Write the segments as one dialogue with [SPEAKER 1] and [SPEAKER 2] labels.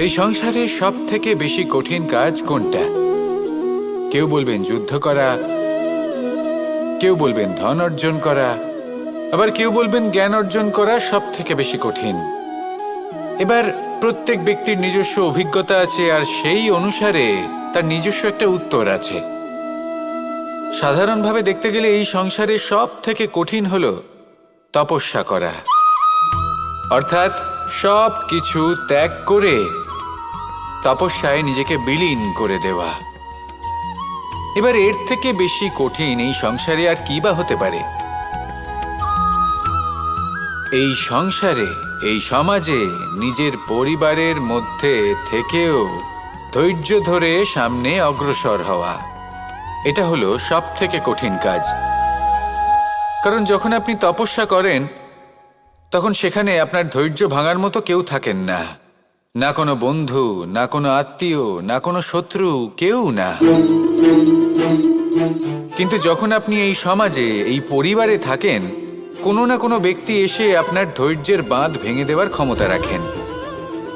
[SPEAKER 1] এই সংসারে সব থেকে বেশি কঠিন কাজ কোনটা? কেউ বলবেন যুদ্ধ করা, কেউ বলবেন ধন অর্জন করা, আবার কেউ বলবেন জ্ঞান অর্জন করা সব থেকে বেশি কঠিন। এবার প্রত্যেক ব্যক্তির নিজস্ব অভিজ্ঞতা আছে, আর সেই অনুসারে তার নিজস্ব একটা উত্তর আছে। সাধারণভাবে দেখতে গেলে এই সংসারে সব থেকে কঠিন হলো তপস্যা করা, অর্থাৎ সব কিছু ত্যাগ করে তপস্যায় নিজেকে বিলীন করে দেওয়া। এবার এর থেকে বেশি কঠিন এই সংসারে আর কি বা হতে পারে? এই সংসারে, এই সমাজে, নিজের পরিবারের মধ্যে থেকেও ধৈর্য ধরে সামনে অগ্রসর হওয়া, এটা হলো সব থেকে কঠিন কাজ। কারণ যখন আপনি তপস্যা করেন তখন সেখানে আপনার ধৈর্য ভাঙার মতো কেউ থাকেন না, না কোনো বন্ধু, না কোনো আত্মীয়, না কোনো শত্রু, কেউ না। কিন্তু যখন আপনি এই সমাজে, এই পরিবারে থাকেন, কোনো না কোনো ব্যক্তি এসে আপনার ধৈর্যের বাঁধ ভেঙে দেওয়ার ক্ষমতা রাখেন।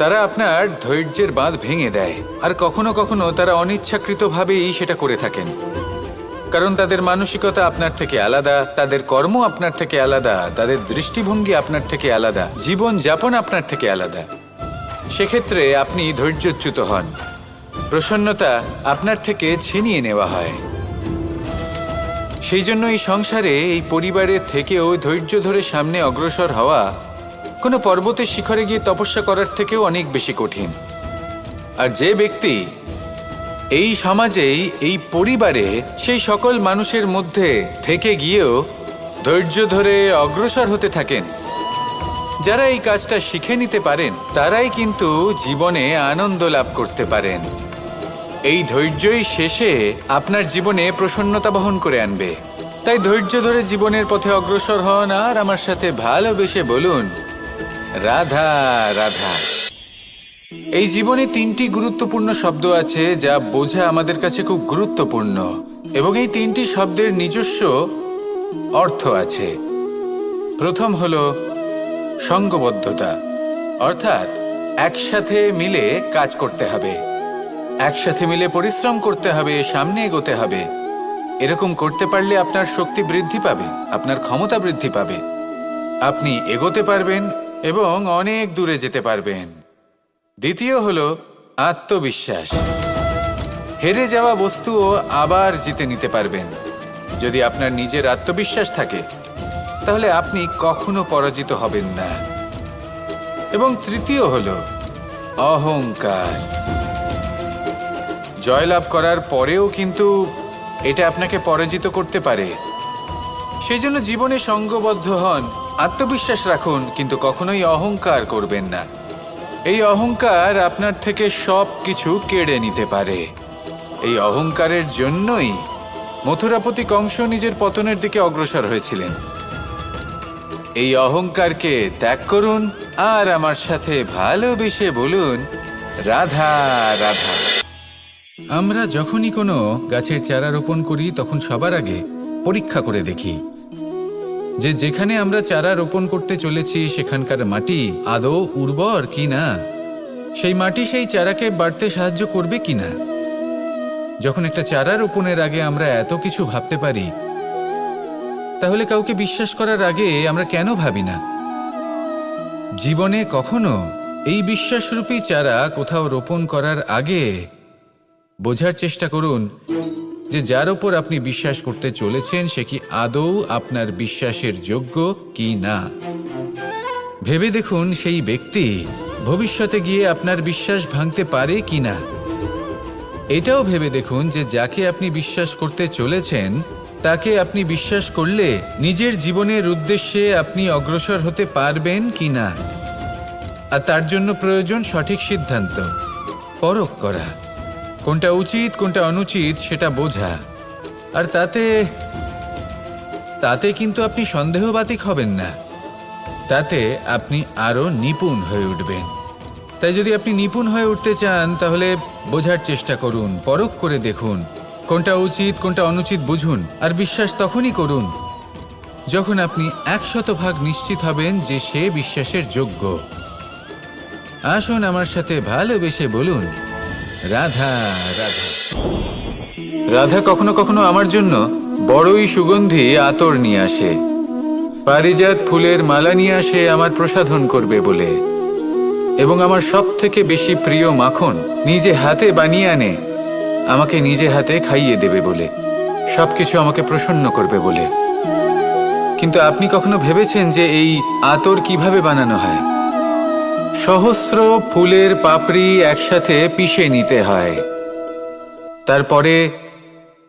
[SPEAKER 1] তারা আপনার ধৈর্যের বাঁধ ভেঙে দেয়, আর কখনো কখনো তারা অনিচ্ছাকৃতভাবেই সেটা করে থাকেন। কারণ তাদের মানসিকতা আপনার থেকে আলাদা, তাদের কর্ম আপনার থেকে আলাদা, তাদের দৃষ্টিভঙ্গি আপনার থেকে আলাদা, জীবন যাপন আপনার থেকে আলাদা। সেক্ষেত্রে আপনি ধৈর্যচ্যুত হন, প্রসন্নতা আপনার থেকে ছিনিয়ে নেওয়া হয়। সেই জন্য এই সংসারে, এই পরিবারের থেকেও ধৈর্য ধরে সামনে অগ্রসর হওয়া কোনো পর্বতের শিখরে গিয়ে তপস্যা করার থেকেও অনেক বেশি কঠিন। আর যে ব্যক্তি এই সমাজেই, এই পরিবারে, সেই সকল মানুষের মধ্যে থেকে গিয়েও ধৈর্য ধরে অগ্রসর হতে থাকেন, যারা এই কাজটা শিখে নিতে পারেন, তারাই কিন্তু জীবনে আনন্দ লাভ করতে পারেন। এই ধৈর্যই শেষে আপনার জীবনে প্রসন্নতা বহন করে আনবে। তাই ধৈর্য ধরে জীবনের পথে অগ্রসর হন, আর আমার সাথে ভালোবেসে বলুন, রাধা রাধা। এই জীবনে তিনটি গুরুত্বপূর্ণ শব্দ আছে যা বোঝা আমাদের কাছে খুব গুরুত্বপূর্ণ, এবং এই তিনটি শব্দের নিজস্ব অর্থ আছে। প্রথম হলো সঙ্গবদ্ধতা, অর্থাৎ একসাথে মিলে কাজ করতে হবে, একসাথে মিলে পরিশ্রম করতে হবে, সামনে এগোতে হবে। এরকম করতে পারলে আপনার শক্তি বৃদ্ধি পাবে, আপনার ক্ষমতা বৃদ্ধি পাবে, আপনি এগোতে পারবেন এবং অনেক দূরে যেতে পারবেন। দ্বিতীয় হলো আত্মবিশ্বাস। হেরে যাওয়া বস্তুও আবার জিতে নিতে পারবেন। যদি আপনার নিজের আত্মবিশ্বাস থাকে তাহলে আপনি কখনো পরাজিত হবেন না। এবং তৃতীয় হলো অহংকার। জয়লাভ করার পরেও কিন্তু এটা আপনাকে পরাজিত করতে পারে। সেই জন্য জীবনে সঙ্গবদ্ধ হন, আত্মবিশ্বাস রাখুন, কিন্তু কখনোই অহংকার করবেন না। এই অহংকার আপনার থেকে সব কিছু কেড়ে নিতে পারে। এই অহংকারের জন্যই মথুরাপতি কংস নিজের পতনের দিকে অগ্রসর হয়েছিলেন। এই অহংকারকে ত্যাগ করুন, আর আমার সাথে ভালোবেসে বলুন, রাধা রাধা। আমরা যখনই কোনো গাছের চারা রোপণ করি তখন সবার আগে পরীক্ষা করে দেখি যে যেখানে আমরা চারা রোপণ করতে চলেছি সেখানকার মাটি আদৌ উর্বর কি না, সেই মাটি সেই চারাকে বাড়তে সাহায্য করবে কিনা। যখন একটা চারা রোপণের আগে আমরা এত কিছু ভাবতে পারি, তাহলে কাউকে বিশ্বাস করার আগে আমরা কেন ভাবি না? জীবনে কখনো এই বিশ্বাসরূপী চারা কোথাও রোপণ করার আগে বোঝার চেষ্টা করুন যে যার ওপর আপনি বিশ্বাস করতে চলেছেন সে কি আদৌ আপনার বিশ্বাসের যোগ্য কি না। ভেবে দেখুন সেই ব্যক্তি ভবিষ্যতে গিয়ে আপনার বিশ্বাস ভাঙতে পারে কি না। এটাও ভেবে দেখুন যে যাকে আপনি বিশ্বাস করতে চলেছেন তাকে আপনি বিশ্বাস করলে নিজের জীবনের উদ্দেশ্যে আপনি অগ্রসর হতে পারবেন কি না। আর তার জন্য প্রয়োজন সঠিক সিদ্ধান্ত, পরখ করা, কোনটা উচিত কোনটা অনুচিত সেটা বোঝা। আর তাতে কিন্তু আপনি সন্দেহবাতিক হবেন না, তাতে আপনি আরো নিপুণ হয়ে উঠবেন। তাই যদি আপনি নিপুণ হয়ে উঠতে চান তাহলে বোঝার চেষ্টা করুন, পরখ করে দেখুন, কোনটা উচিত কোনটা অনুচিত বুঝুন। আর বিশ্বাস তখনই করুন যখন আপনি 100% নিশ্চিত হবেন যে সে বিশ্বাসের যোগ্য। আসুন আমার সাথে ভালোবেসে বলুন, রাধা রাধা। রাধা কখনো কখনো আমার জন্য বড়ই সুগন্ধি আতর নিয়ে আসে, পারিজাত ফুলের মালা নিয়ে আসে আমার প্রসাধন করবে বলে, এবং আমার সব থেকে বেশি প্রিয় মাখন নিজে হাতে বানিয়ে আনে আমাকে নিজে হাতে খাইয়ে দেবে বলে, সবকিছু আমাকে প্রসন্ন করবে বলে। কিন্তু আপনি কখনো ভেবেছেন যে এই আতর কিভাবে বানানো হয়? সহস্র ফুলের পাপড়ি একসাথে পিষে নিতে হয়, তারপরে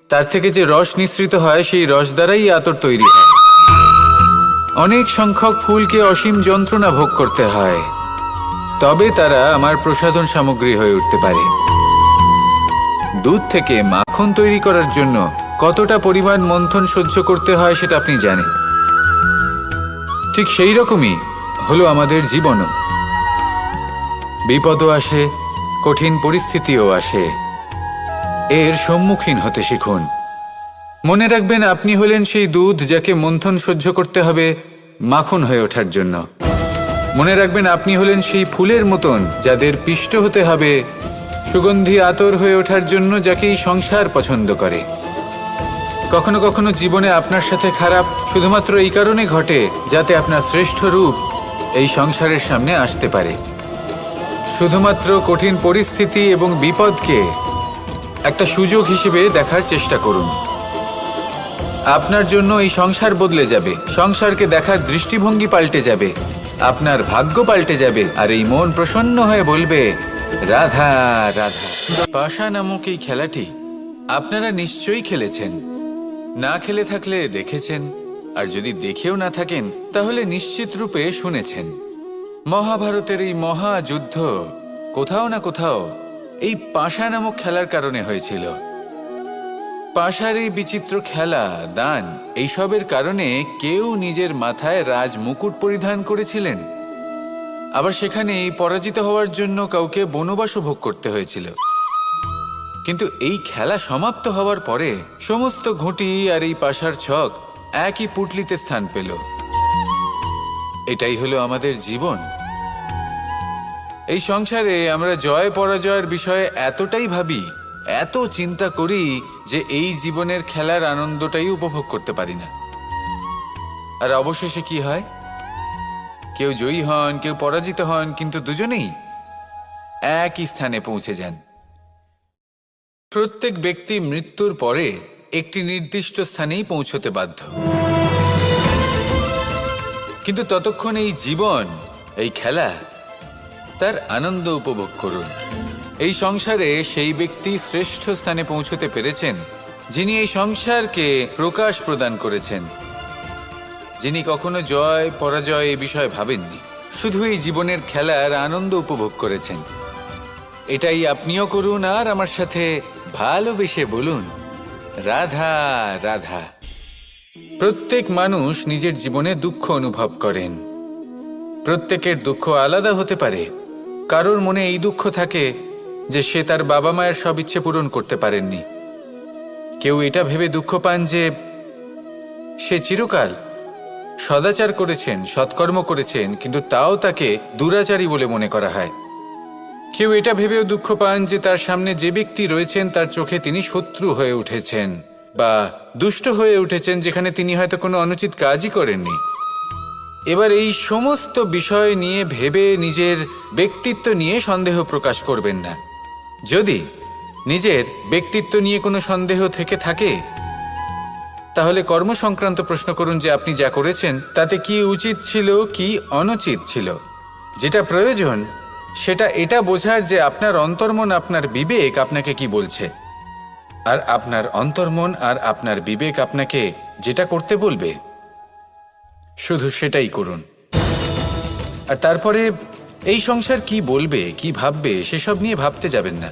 [SPEAKER 1] তার থেকে যে রস নিঃসৃত হয় সেই রস দ্বারাই আতর তৈরি হয়। অনেক সংখ্যক ফুলকে অসীম যন্ত্রণা ভোগ করতে হয়, তবে তারা আমার প্রসাধন সামগ্রী হয়ে উঠতে পারে। দুধ থেকে মাখন তৈরি করার জন্য কতটা পরিমাণ মন্থন সহ্য করতে হয় সেটা আপনি জানেন। ঠিক সেই রকমই হলো আমাদের জীবনও। বিপদও আসে, কঠিন পরিস্থিতিও আসে, এর সম্মুখীন হতে শিখুন। মনে রাখবেন, আপনি হলেন সেই দুধ যাকে মন্থন সহ্য করতে হবে মাখন হয়ে ওঠার জন্য। মনে রাখবেন, আপনি হলেন সেই ফুলের মতন যাদের পিষ্ট হতে হবে সুগন্ধি আতর হয়ে ওঠার জন্য, যাকে এই সংসার পছন্দ করে। কখনো কখনো জীবনে আপনার সাথে খারাপ শুধুমাত্র এই কারণে ঘটে যাতে আপনার শ্রেষ্ঠ রূপ এই সংসারের সামনে আসতে পারে। শুধুমাত্র কঠিন পরিস্থিতি এবং বিপদকে একটা সুযোগ হিসেবে দেখার চেষ্টা করুন। আপনার জন্য এই সংসার বদলে যাবে, সংসারকে দেখার দৃষ্টিভঙ্গি পাল্টে যাবে, আপনার ভাগ্য পাল্টে যাবে, আর এই মন প্রসন্ন হয়ে বলবে, রাধা রাধা। পাশা নামক এই খেলাটি আপনারা নিশ্চয়ই খেলেছেন, না খেলে থাকলে দেখেছেন, আর যদি দেখেও না থাকেন তাহলে নিশ্চিত রূপে শুনেছেন। মহাভারতের এই মহাযুদ্ধ কোথাও না কোথাও এই পাশা নামক খেলার কারণে হয়েছিল। পাশার এই বিচিত্র খেলা, দান, এইসবের কারণে কেউ নিজের মাথায় রাজ মুকুট পরিধান করেছিলেন, আবার সেখানে পরাজিত হওয়ার জন্য কাউকে বনবাসও ভোগ করতে হয়েছিল। কিন্তু এই খেলা সমাপ্ত হওয়ার পরে সমস্ত ঘুঁটি আর এই পাশার ছক একই পুটলিতে স্থান পেল। এটাই হলো আমাদের জীবন। এই সংসারে আমরা জয় পরাজয়ের বিষয়ে এতটাই ভাবি, এত চিন্তা করি যে এই জীবনের খেলার আনন্দটাই উপভোগ করতে পারি না। আর অবশেষে কি হয়? কেউ জয়ী হন, কেউ পরাজিত হন, কিন্তু দুজনেই একই স্থানে পৌঁছে যান। প্রত্যেক ব্যক্তি মৃত্যুর পরে একটি নির্দিষ্ট স্থানেই পৌঁছতে বাধ্য, কিন্তু ততক্ষণ এই জীবন, এই খেলা, তার আনন্দ উপভোগ করুন। এই সংসারে সেই ব্যক্তি শ্রেষ্ঠ স্থানে পৌঁছতে পেরেছেন যিনি এই সংসারকে প্রকাশ প্রদান করেছেন, যিনি কখনো জয় পরাজয় এ বিষয়ে ভাবেননি, শুধু এই জীবনের খেলার আনন্দ উপভোগ করেছেন। এটাই আপনিও করুন, আর আমার সাথে ভালোবেসে বলুন, রাধা রাধা। প্রত্যেক মানুষ নিজের জীবনে দুঃখ অনুভব করেন। প্রত্যেকের দুঃখ আলাদা হতে পারে। কারোর মনে এই দুঃখ থাকে যে সে তার বাবা মায়ের সব ইচ্ছে পূরণ করতে পারেননি। কেউ এটা ভেবে দুঃখ পান যে সে চিরকাল সদাচার করেছেন, সৎকর্ম করেছেন, কিন্তু তাও তাকে দুরাচারী বলে মনে করা হয়। কেউ এটা ভেবেও দুঃখ পান যে তার সামনে যে ব্যক্তি রয়েছেন তার চোখে তিনি শত্রু হয়ে উঠেছেন বা দুষ্ট হয়ে উঠেছেন, যেখানে তিনি হয়তো কোনো অনুচিত কাজই করেননি। এবার এই সমস্ত বিষয় নিয়ে ভেবে নিজের ব্যক্তিত্ব নিয়ে সন্দেহ প্রকাশ করবেন না। যদি নিজের ব্যক্তিত্ব নিয়ে কোনো সন্দেহ থেকে থাকে তাহলে কর্ম সংক্রান্ত প্রশ্ন করুন যে আপনি যা করেছেন তাতে কি উচিত ছিল, কি অনুচিত ছিল। যেটা প্রয়োজন সেটা এটা বোঝার যে আপনার অন্তর্মন, আপনার বিবেক আপনাকে কি বলছে, আর আপনার অন্তর্মন আর আপনার বিবেক আপনাকে যেটা করতে বলবে শুধু সেটাই করুন। আর তারপরে এই সংসার কি বলবে, কি ভাববে সেসব নিয়ে ভাবতে যাবেন না,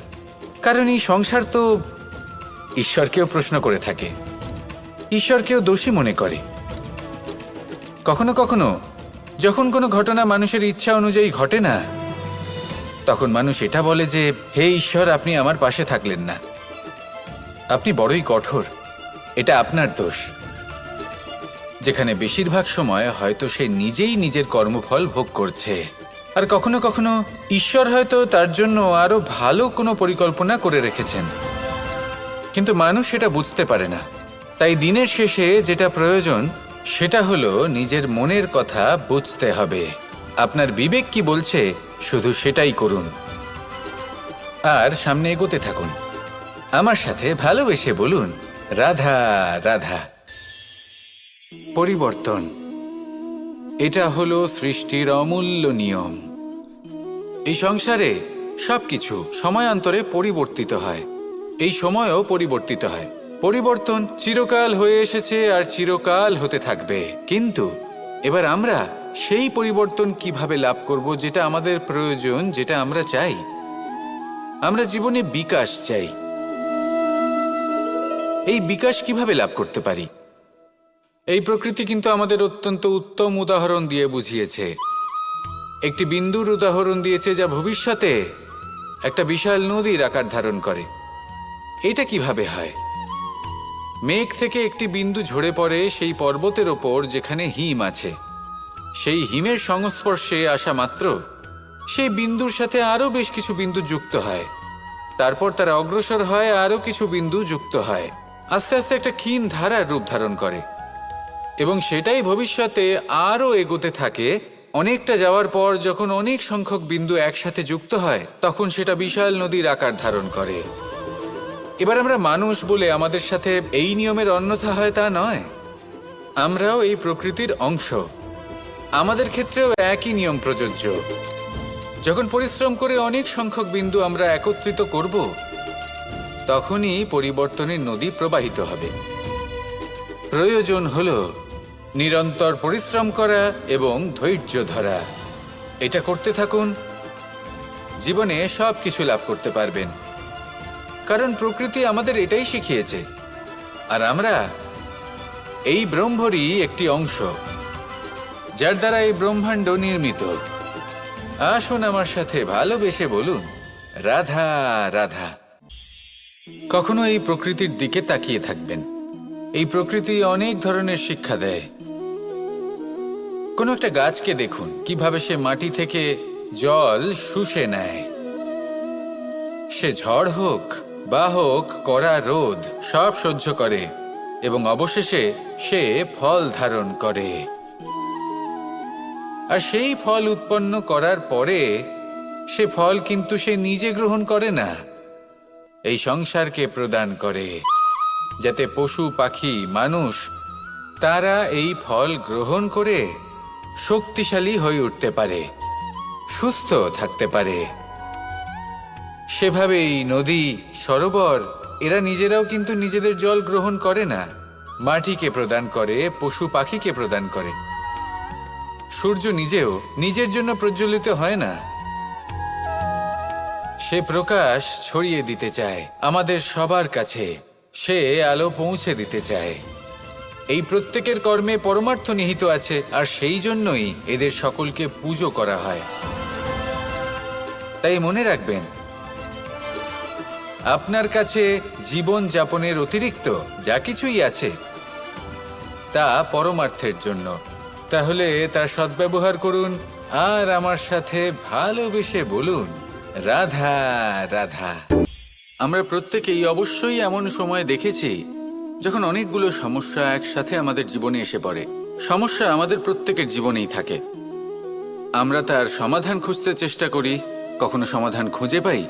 [SPEAKER 1] কারণ এই সংসার তো ঈশ্বরকেও প্রশ্ন করে থাকে, ঈশ্বরকেও দোষী মনে করে। কখনো কখনো যখন কোনো ঘটনা মানুষের ইচ্ছা অনুযায়ী ঘটে না, তখন মানুষ এটা বলে যে হে ঈশ্বর, আপনি আমার পাশে থাকলেন না, আপনি বড়ই কঠোর, এটা আপনার দোষ। যেখানে বেশিরভাগ সময় হয়তো সে নিজেই নিজের কর্মফল ভোগ করছে, আর কখনো কখনো ঈশ্বর হয়তো তার জন্য আরো ভালো কোনো পরিকল্পনা করে রেখেছেন, কিন্তু মানুষ সেটা বুঝতে পারে না। তাই দিনের শেষে যেটা প্রয়োজন সেটা হলো নিজের মনের কথা বুঝতে হবে। আপনার বিবেক কি বলছে শুধু সেটাই করুন আর সামনে এগোতে থাকুন। আমার সাথে ভালোবেসে বলুন, রাধা রাধা। পরিবর্তন, এটা হলো সৃষ্টির অমূল্য নিয়ম। এই সংসারে সবকিছু সময়ান্তরে পরিবর্তিত হয়, এই সময়ও পরিবর্তিত হয়। পরিবর্তন চিরকাল হয়ে এসেছে আর চিরকাল হতে থাকবে, কিন্তু এবার আমরা সেই পরিবর্তন কিভাবে লাভ করব যেটা আমাদের প্রয়োজন, যেটা আমরা চাই। আমরা জীবনে বিকাশ চাই। এই বিকাশ কিভাবে লাভ করতে পারি? এই প্রকৃতি কিন্তু আমাদের অত্যন্ত উত্তম উদাহরণ দিয়ে বুঝিয়েছে। একটি বিন্দুর উদাহরণ দিয়েছে যা ভবিষ্যতে একটা বিশাল নদীর আকার ধারণ করে। এটা কিভাবে হয়? মেঘ থেকে একটি বিন্দু ঝরে পড়ে সেই পর্বতের ওপর যেখানে হিম আছে। সেই হিমের সংস্পর্শে আসা মাত্র সেই বিন্দুর সাথে আরও বেশ কিছু বিন্দু যুক্ত হয়। তারপর তারা অগ্রসর হয়, আরও কিছু বিন্দু যুক্ত হয়, আস্তে আস্তে একটা ক্ষীণ ধারার রূপ ধারণ করে এবং সেটাই ভবিষ্যতে আরও এগোতে থাকে। অনেকটা যাওয়ার পর যখন অনেক সংখ্যক বিন্দু একসাথে যুক্ত হয় তখন সেটা বিশাল নদীর আকার ধারণ করে। এবার আমরা মানুষ বলে আমাদের সাথে এই নিয়মের অন্যথা হয় তা নয়। আমরাও এই প্রকৃতির অংশ, আমাদের ক্ষেত্রেও একই নিয়ম প্রযোজ্য। যখন পরিশ্রম করে অনেক সংখ্যক বিন্দু আমরা একত্রিত করব তখনই পরিবর্তনের নদী প্রবাহিত হবে। প্রয়োজন হলো নিরন্তর পরিশ্রম করা এবং ধৈর্য ধরা। এটা করতে থাকুন, জীবনে সব কিছু লাভ করতে পারবেন, কারণ প্রকৃতি আমাদের এটাই শিখিয়েছে। আর আমরা এই ব্রহ্মরই একটি অংশ, যার দ্বারা এই ব্রহ্মাণ্ড নির্মিত। আসুন আমার সাথে ভালোবেসে বলুন, রাধা রাধা। কখনো এই প্রকৃতির দিকে তাকিয়ে থাকবেন। এই প্রকৃতি অনেক ধরনের শিক্ষা দেয়। কোনো একটা গাছকে দেখুন কিভাবে সে মাটি থেকে জল শুষে নেয়। সে ঝড় হোক বা হোক কড়া রোদ সব সহ্য করে এবং অবশেষে সে ফল ধারণ করে। আর সেই ফল উৎপন্ন করার পরে সে ফল কিন্তু সে নিজে গ্রহণ করে না, এই সংসারকে প্রদান করে, যাতে পশু পাখি মানুষ তারা এই ফল গ্রহণ করে শক্তিশালী হয়ে উঠতে পারে, সুস্থ থাকতে পারে। সেভাবেই নদী, সরোবর এরা নিজেরাও কিন্তু নিজেদের জল গ্রহণ করে না, মাটিকে প্রদান করে, পশু পাখিকে প্রদান করে। সূর্য নিজেও নিজের জন্য প্রজ্বলিত হয় না, সে প্রকাশ ছড়িয়ে দিতে চায় আমাদের সবার কাছে, সে আলো পৌঁছে দিতে চায়। এই প্রত্যেকের কর্মে পরমার্থ নিহিত আছে, আর সেই জন্যই এদের সকলকে পুজো করা হয়। তাই মনে রাখবেন, আপনার কাছে জীবন যাপনের অতিরিক্ত যা কিছুই আছে তা পরমার্থের জন্য। তাহলে তার সদ্ব্যবহার করুন আর আমার সাথে ভালোবেসে বলুন, রাধা রাধা। আমরা প্রত্যেকেই অবশ্যই এমন সময় দেখেছি যখন অনেকগুলো সমস্যা একসাথে আমাদের জীবনে এসে পড়ে। সমস্যা আমাদের প্রত্যেকের জীবনেই থাকে। আমরা তার সমাধান খুঁজতে চেষ্টা করি, কখনো সমাধান খুঁজে পাই,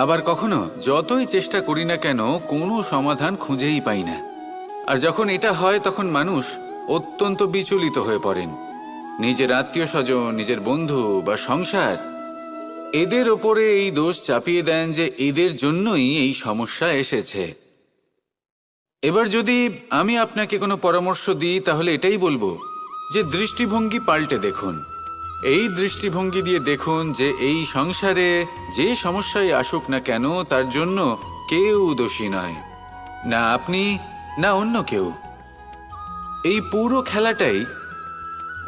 [SPEAKER 1] আবার কখনো যতই চেষ্টা করি না কেন কোনো সমাধান খুঁজেই পাই না। আর যখন এটা হয় তখন মানুষ অত্যন্ত বিচলিত হয়ে পড়েন। নিজের আত্মীয় স্বজন, নিজের বন্ধু বা সংসার এদের ওপরে এই দোষ চাপিয়ে দেন যে এদের জন্যই এই সমস্যা এসেছে। এবার যদি আমি আপনাকে কোনো পরামর্শ দিই তাহলে এটাই বলবো যে দৃষ্টিভঙ্গি পাল্টে দেখুন। এই দৃষ্টিভঙ্গি দিয়ে দেখুন যে এই সংসারে যে সমস্যায় আসুক না কেন তার জন্য কেউ দোষী নয়, না আপনি না অন্য কেউ। এই পুরো খেলাটাই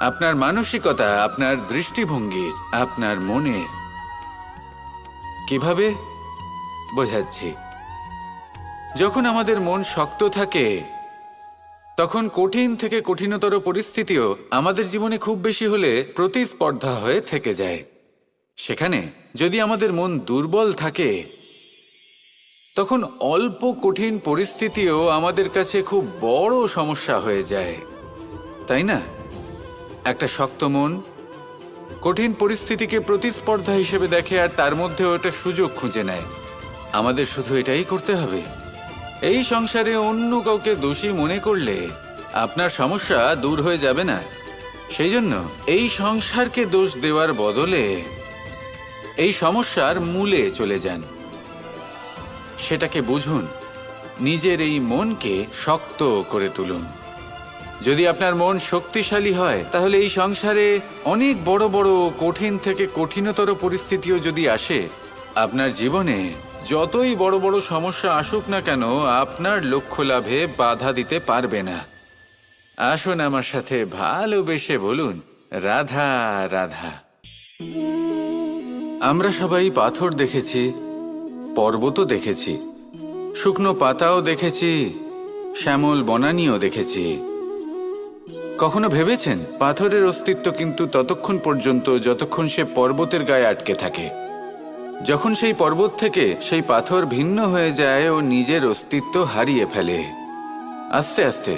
[SPEAKER 1] আপনার মানসিকতা, আপনার দৃষ্টিভঙ্গির, আপনার মনের। কিভাবে বোঝাচ্ছি? যখন আমাদের মন শক্ত থাকে তখন কঠিন থেকে কঠিনতর পরিস্থিতিও আমাদের জীবনে খুব বেশি হলে প্রতিস্পর্ধা হয়ে থেকে যায়। সেখানে যদি আমাদের মন দুর্বল থাকে, তখন অল্প কঠিন পরিস্থিতিও আমাদের কাছে খুব বড় সমস্যা হয়ে যায়, তাই না? একটা শক্ত মন কঠিন পরিস্থিতিকে প্রতিস্পর্ধা হিসেবে দেখে আর তার মধ্যে ওটা সুযোগ খুঁজে নেয়। আমাদের শুধু এটাই করতে হবে। এই সংসারে অন্য কাউকে দোষী মনে করলে আপনার সমস্যা দূর হয়ে যাবে না। সেই জন্য এই সংসারকে দোষ দেওয়ার বদলে এই সমস্যার মূলে চলে যান, সেটাকে বুঝুন, নিজের এই মনকে শক্ত করে তুলুন। যদি আপনার মন শক্তিশালী হয়, তাহলে এই সংসারে অনেক বড় বড় কঠিন থেকে কঠিনতর পরিস্থিতিও যদি আসে, আপনার জীবনে যতই বড় বড় সমস্যা আসুক না কেন, আপনার লক্ষ্য লাভে বাধা দিতে পারবে না। আসুন আমার সাথে ভালোবেসে বলুন, রাধা রাধা। আমরা সবাই পাথর দেখেছি, পর্বতও দেখেছি, শুকনো পাতাও দেখেছি, শ্যামল বনানীও দেখেছি। কখনো ভেবেছেন পাথরের অস্তিত্ব কিন্তু ততক্ষণ পর্যন্ত যতক্ষণ সে পর্বতের গায়ে আটকে থাকে। যখন সেই পর্বত থেকে সেই পাথর ভিন্ন হয়ে যায় ও নিজের অস্তিত্ব হারিয়ে ফেলে। আস্তে আস্তে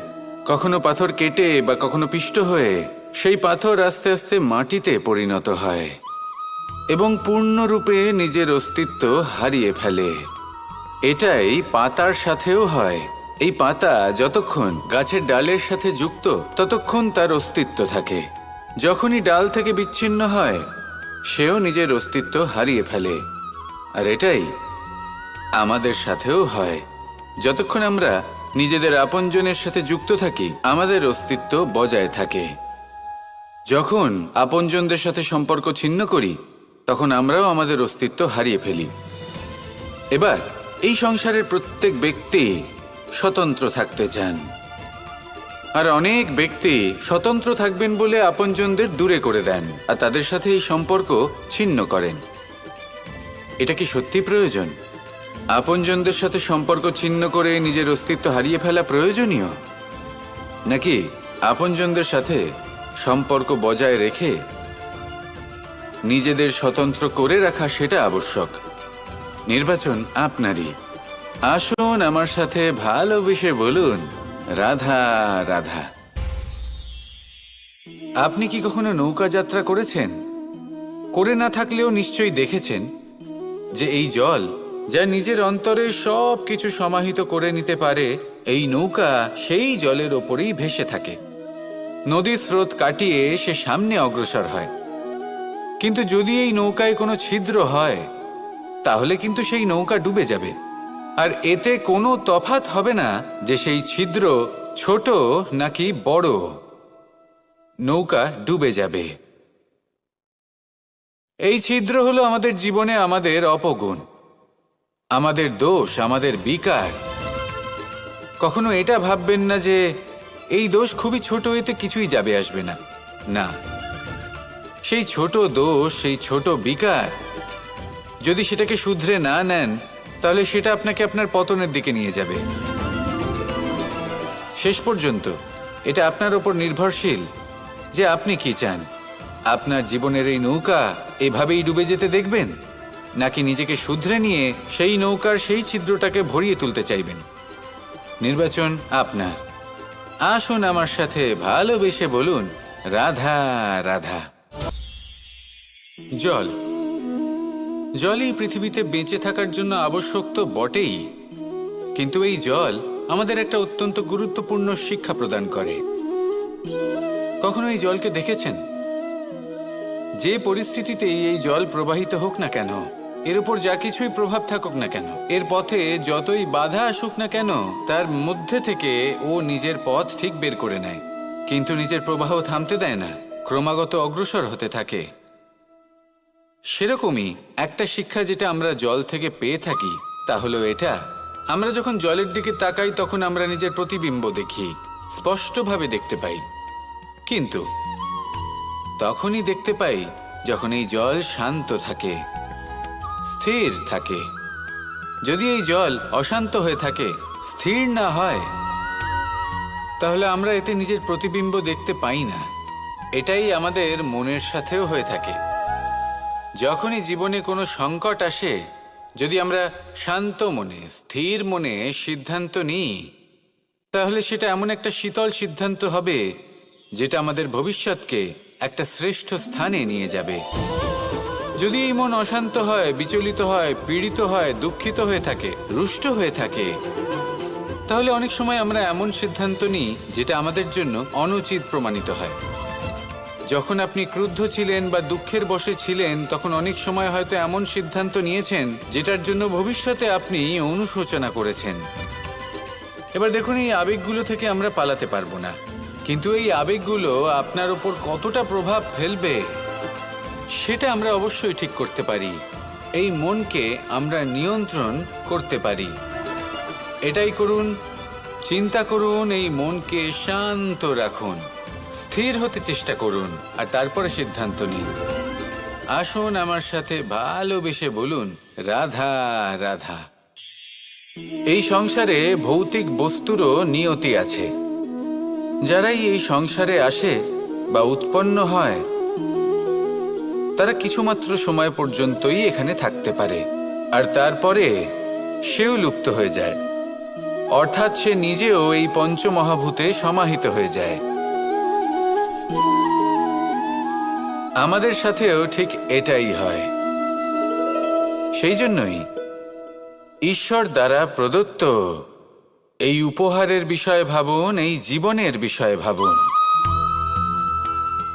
[SPEAKER 1] কখনো পাথর কেটে বা কখনো পিষ্ট হয়ে সেই পাথর আস্তে আস্তে মাটিতে পরিণত হয় এবং পূর্ণরূপে নিজের অস্তিত্ব হারিয়ে ফেলে। এটাই পাতার সাথেও হয়। এই পাতা যতক্ষণ গাছের ডালের সাথে যুক্ত ততক্ষণ তার অস্তিত্ব থাকে। যখনই ডাল থেকে বিচ্ছিন্ন হয়, সেও নিজের অস্তিত্ব হারিয়ে ফেলে। আর এটাই আমাদের সাথেও হয়। যতক্ষণ আমরা নিজেদের আপনজনের সাথে যুক্ত থাকি, আমাদের অস্তিত্ব বজায় থাকে। যখন আপনজনদের সাথে সম্পর্ক ছিন্ন করি, তখন আমরাও আমাদের অস্তিত্ব হারিয়ে ফেলি। এবার এই সংসারের প্রত্যেক ব্যক্তি স্বতন্ত্র থাকতে চান, আর অনেক ব্যক্তি স্বতন্ত্র থাকবেন বলে আপনজনদের দূরে করে দেন আর তাদের সাথে এই সম্পর্ক ছিন্ন করেন। এটা কি সত্যি প্রয়োজন? আপনজনদের সাথে সম্পর্ক ছিন্ন করে নিজের অস্তিত্ব হারিয়ে ফেলা প্রয়োজনীয়, নাকি আপনজনদের সাথে সম্পর্ক বজায় রেখে নিজেদের স্বতন্ত্র করে রাখা সেটা আবশ্যক? নির্বাচন আপনারই। আসুন আমার সাথে ভালোবেসে বলুন, রাধা রাধা। আপনি কি কখনো নৌকা যাত্রা করেছেন? করে না থাকলেও নিশ্চয়ই দেখেছেন যে এই জল যা নিজের অন্তরে সব কিছু সমাহিত করে নিতে পারে, এই নৌকা সেই জলের ওপরেই ভেসে থাকে। নদীর স্রোত কাটিয়ে সে সামনে অগ্রসর হয়। কিন্তু যদি এই নৌকায় কোনো ছিদ্র হয়, তাহলে কিন্তু সেই নৌকা ডুবে যাবে। আর এতে কোনো তফাৎ হবে না যে সেই ছিদ্র ছোট নাকি বড়, নৌকা ডুবে যাবে। এই ছিদ্র হলো আমাদের জীবনে আমাদের অপগুণ, আমাদের দোষ, আমাদের বিকার। কখনো এটা ভাববেন না যে এই দোষ খুবই ছোট, এতে কিছুই যাবে আসবে না। না, সেই ছোট দোষ, সেই ছোট বিকার যদি সেটাকে শুধরে না নেন, তাহলে সেটা আপনাকে আপনার পতনের দিকে নিয়ে যাবে। শেষ পর্যন্ত এটা আপনার ওপর নির্ভরশীল যে আপনি কি চান। আপনার জীবনের এই নৌকা এভাবেই ডুবে যেতে দেখবেন, নাকি নিজেকে শুধরে নিয়ে সেই নৌকার সেই ছিদ্রটাকে ভরিয়ে তুলতে চাইবেন? নির্বাচন আপনার। আসুন আমার সাথে ভালোবেসে বলুন, রাধা রাধা। জল, জলই পৃথিবীতে বেঁচে থাকার জন্য আবশ্যক তো বটেই, কিন্তু এই জল আমাদের একটা অত্যন্ত গুরুত্বপূর্ণ শিক্ষা প্রদান করে। কখনো এই জলকে দেখেছেন? যে পরিস্থিতিতেই এই জল প্রবাহিত হোক না কেন, এর উপর যা কিছুই প্রভাব থাকুক না কেন, এর পথে যতই বাধা আসুক না কেন, তার মধ্যে থেকে ও নিজের পথ ঠিক বের করে নেয়, কিন্তু নিজের প্রবাহ থামতে দেয় না, ক্রমাগত অগ্রসর হতে থাকে। সেরকমই একটা শিক্ষা যেটা আমরা জল থেকে পেয়ে থাকি, তা হলো এটা: আমরা যখন জলের দিকে তাকাই, তখন আমরা নিজের প্রতিবিম্ব দেখি, স্পষ্টভাবে দেখতে পাই। কিন্তু তখনই দেখতে পাই যখন এই জল শান্ত থাকে, স্থির থাকে। যদি এই জল অশান্ত হয়ে থাকে, স্থির না হয়, তাহলে আমরা এতে নিজের প্রতিবিম্ব দেখতে পাই না। এটাই আমাদের মনের সাথেও হয়ে থাকে। যখনই জীবনে কোনো সংকট আসে, যদি আমরা শান্ত মনে, স্থির মনে সিদ্ধান্ত নিই, তাহলে সেটা এমন একটা শীতল সিদ্ধান্ত হবে যেটা আমাদের ভবিষ্যৎকে একটা শ্রেষ্ঠ স্থানে নিয়ে যাবে। যদি এই মন অশান্ত হয়, বিচলিত হয়, পীড়িত হয়, দুঃখিত হয়ে থাকে, রুষ্ট হয়ে থাকে, তাহলে অনেক সময় আমরা এমন সিদ্ধান্ত নিই যেটা আমাদের জন্য অনুচিত প্রমাণিত হয়। যখন আপনি ক্রুদ্ধ ছিলেন বা দুঃখের বশে ছিলেন, তখন অনেক সময় হয়তো এমন সিদ্ধান্ত নিয়েছেন যেটার জন্য ভবিষ্যতে আপনি অনুশোচনা করেছেন। এবার দেখুন, এই আবেগগুলো থেকে আমরা পালাতে পারবো না, কিন্তু এই আবেগগুলো আপনার উপর কতটা প্রভাব ফেলবে সেটা আমরা অবশ্যই ঠিক করতে পারি। এই মনকে আমরা নিয়ন্ত্রণ করতে পারি। এটাই করুন, চিন্তা করুন, এই মনকে শান্ত রাখুন, স্থির হতে চেষ্টা করুন, আর তারপরে সিদ্ধান্ত নিন। আসুন আমার সাথে ভালোবেসে বলুন, রাধা রাধা। এই সংসারে ভৌতিক বস্তুরও নিয়তি আছে। যারাই এই সংসারে আসে বা উৎপন্ন হয়, তারা কিছুমাত্র সময় পর্যন্তই এখানে থাকতে পারে, আর তারপরে সেও লুপ্ত হয়ে যায়, অর্থাৎ সে নিজেও এই পঞ্চমহাভূতে সমাহিত হয়ে যায়। আমাদের সাথেও ঠিক এটাই হয়। সেই জন্যই ঈশ্বর দ্বারা প্রদত্ত এই উপহারের বিষয়ে ভাবুন, এই জীবনের বিষয়ে ভাবুন।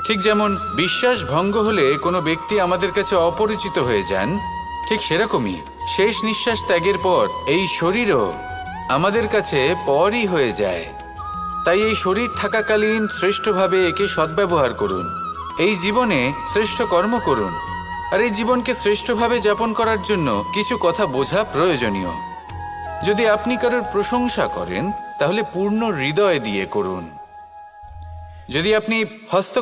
[SPEAKER 1] ঠিক যেমন বিশ্বাস ভঙ্গ হলে কোনো ব্যক্তি আমাদের কাছে অপরিচিত হয়ে যান, ঠিক সেরকমই শেষ নিঃশ্বাস ত্যাগের পর এই শরীরও আমাদের কাছে পরই হয়ে যায়। তাই এই শরীর থাকাকালীন শ্রেষ্ঠভাবে একে সদ্ব্যবহার করুন, এই জীবনে শ্রেষ্ঠ কর্ম করুন, আর এই জীবনকে শ্রেষ্ঠভাবে যাপন করার জন্য কিছু কথা বোঝা প্রয়োজনীয়। যদি আপনি কারোর প্রশংসা করেন, তাহলে পূর্ণ হৃদয় দিয়ে করুন। যদি আপনি হস্ত